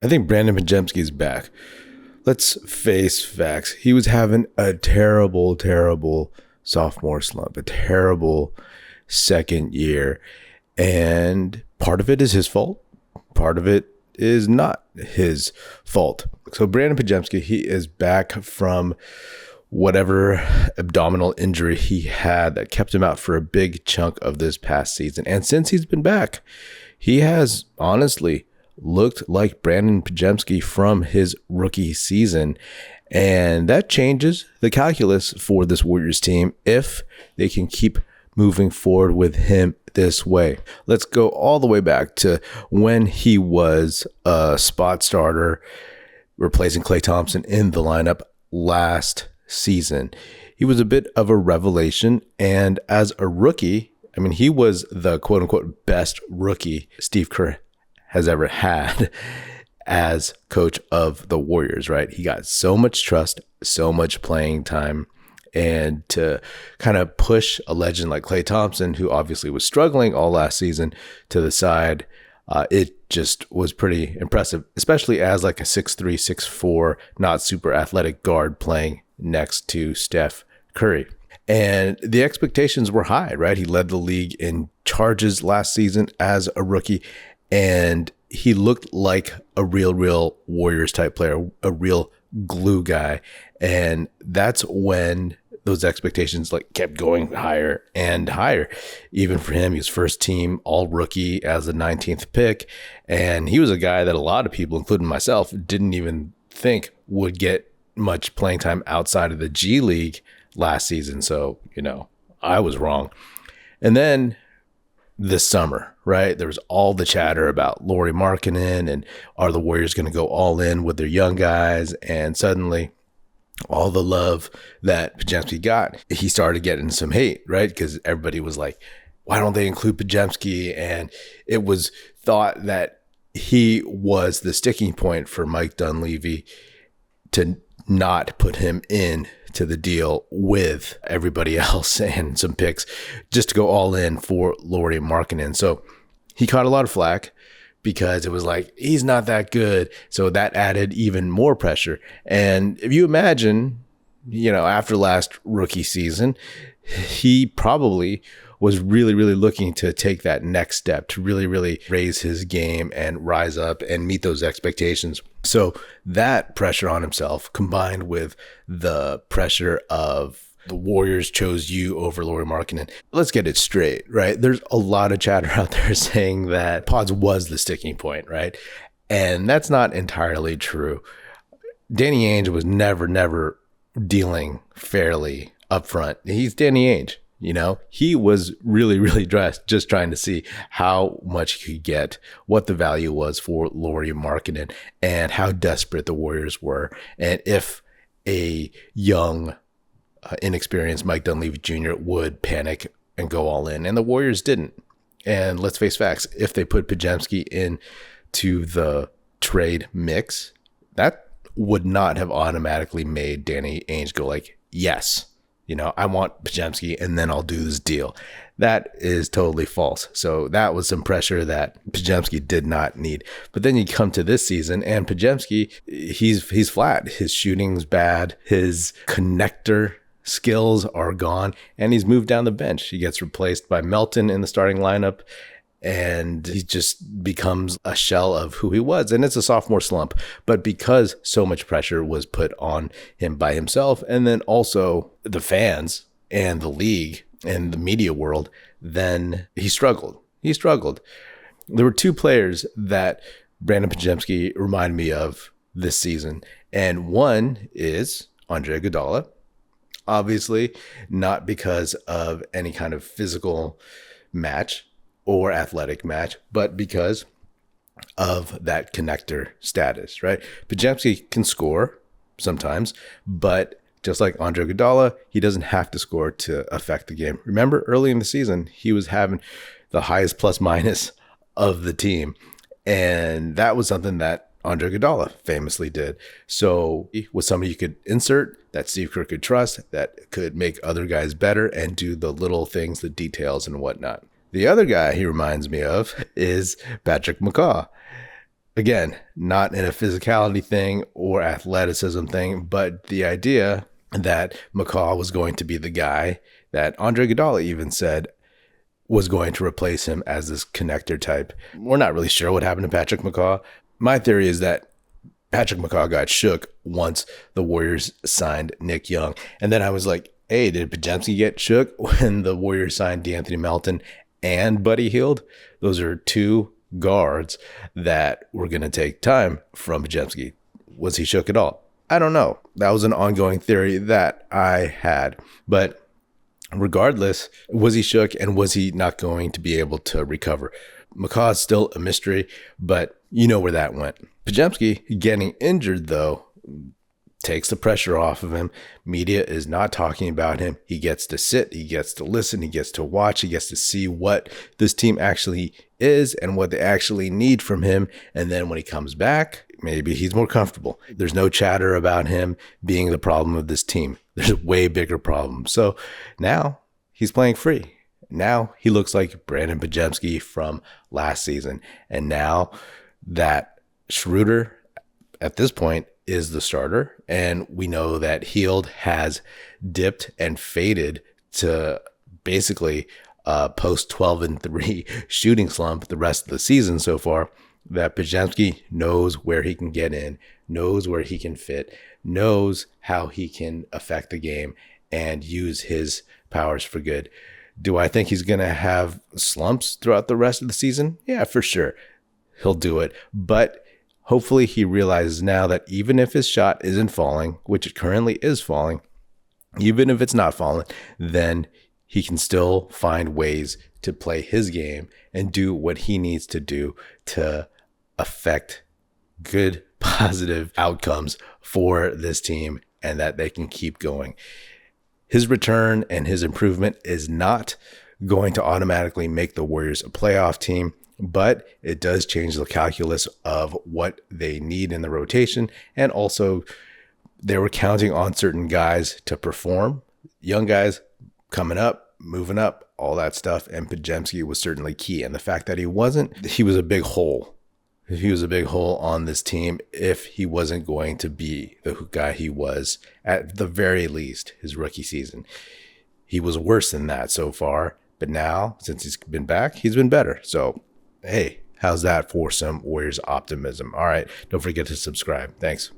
I think Brandin Podziemski is back. Let's face facts. He was having a terrible, terrible sophomore slump, a terrible second year. And part of it is his fault. Part of it is not his fault. So Brandin Podziemski, he is back from whatever abdominal injury he had that kept him out for a big chunk of this past season. And since he's been back, he has honestly looked like Brandin Podziemski from his rookie season. And that changes the calculus for this Warriors team if they can keep moving forward with him this way. Let's go all the way back to when he was a spot starter, replacing Klay Thompson in the lineup last season. He was a bit of a revelation. And as a rookie, I mean, he was the quote unquote best rookie Steve Kerr has ever had as coach of the Warriors, right? He got so much trust, so much playing time, and to kind of push a legend like Klay Thompson, who obviously was struggling all last season, to the side, it just was pretty impressive, especially as like a 6'3", 6'4", not super athletic guard playing next to Steph Curry. And the expectations were high, right? He led the league in charges last season as a rookie, and he looked like a real Warriors type player, a real glue guy. And that's when those expectations like kept going higher and higher. Even for him, he was first team all rookie as the 19th pick. And he was a guy that a lot of people, including myself, didn't even think would get much playing time outside of the G League last season. So, I was wrong. And then this summer, right, there was all the chatter about Lauri Markkanen and are the Warriors going to go all in with their young guys? And suddenly all the love that Podziemski got, he started getting some hate, right? Because everybody was like, why don't they include Podziemski? And it was thought that he was the sticking point for Mike Dunleavy to not put him in to the deal with everybody else and some picks just to go all in for Lauri Markkanen. So he caught a lot of flack because it was like, he's not that good. So that added even more pressure. And if you imagine, after last rookie season, he probably was really looking to take that next step to really raise his game and rise up and meet those expectations. So that pressure on himself, combined with the pressure of the Warriors chose you over Lauri Markkanen. Let's get it straight, right? There's a lot of chatter out there saying that Podz was the sticking point, right? And that's not entirely true. Danny Ainge was never dealing fairly up front. He's Danny Ainge. He was really just trying to see how much he could get, what the value was for Lauri Markkanen, and how desperate the Warriors were. And if a young, inexperienced Mike Dunleavy Jr. would panic and go all in. And the Warriors didn't. And let's face facts, if they put Podziemski into the trade mix, that would not have automatically made Danny Ainge go like, yes, I want Podziemski and then I'll do this deal. That is totally false. So that was some pressure that Podziemski did not need. But then you come to this season and Podziemski, he's flat. His shooting's bad. His connector skills are gone, and he's moved down the bench. He gets replaced by Melton in the starting lineup, and he just becomes a shell of who he was. And it's a sophomore slump, but because so much pressure was put on him by himself, and then also the fans and the league and the media world, then he struggled. There were two players that Brandin Podziemski reminded me of this season, and one is Andre Iguodala. Obviously, not because of any kind of physical match or athletic match, but because of that connector status, right? Podziemski can score sometimes, but just like Andre Iguodala, he doesn't have to score to affect the game. Remember, early in the season, he was having the highest plus minus of the team, and that was something that Andre Iguodala famously did. So he was somebody you could insert that Steve Kerr could trust, that could make other guys better and do the little things, the details and whatnot. The other guy he reminds me of is Patrick McCaw. Again, not in a physicality thing or athleticism thing, but the idea that McCaw was going to be the guy that Andre Iguodala even said was going to replace him as this connector type. We're not really sure what happened to Patrick McCaw. My theory is that Patrick McCaw got shook once the Warriors signed Nick Young. And then I was like, hey, did Podziemski get shook when the Warriors signed DeAnthony Melton and Buddy Hield? Those are two guards that were going to take time from Podziemski. Was he shook at all? I don't know. That was an ongoing theory that I had. But regardless, was he shook and was he not going to be able to recover? McCaw is still a mystery, but you know where that went. Podziemski getting injured, though, takes the pressure off of him. Media is not talking about him. He gets to sit, he gets to listen, he gets to watch, he gets to see what this team actually is and what they actually need from him. And then when he comes back, maybe he's more comfortable. There's no chatter about him being the problem of this team. There's a way bigger problem. So now he's playing free. Now he looks like Brandin Podziemski from last season. And now that Schroeder at this point is the starter, and we know that Hield has dipped and faded to basically post 12-3 shooting slump the rest of the season so far, that Podziemski knows where he can get in, knows where he can fit, knows how he can affect the game and use his powers for good. Do I think he's going to have slumps throughout the rest of the season? Yeah, for sure. He'll do it. But hopefully he realizes now that even if his shot isn't falling, which it currently is falling, even if it's not falling, then he can still find ways to play his game and do what he needs to do to affect good, positive outcomes for this team and that they can keep going. His return and his improvement is not going to automatically make the Warriors a playoff team, but it does change the calculus of what they need in the rotation. And also, they were counting on certain guys to perform. Young guys coming up, moving up, all that stuff. And Podziemski was certainly key. And the fact that he wasn't, he was a big hole. He was a big hole on this team if he wasn't going to be the guy he was at the very least his rookie season. He was worse than that so far. But now, since he's been back, he's been better. So, hey, how's that for some Warriors optimism? All right, don't forget to subscribe. Thanks.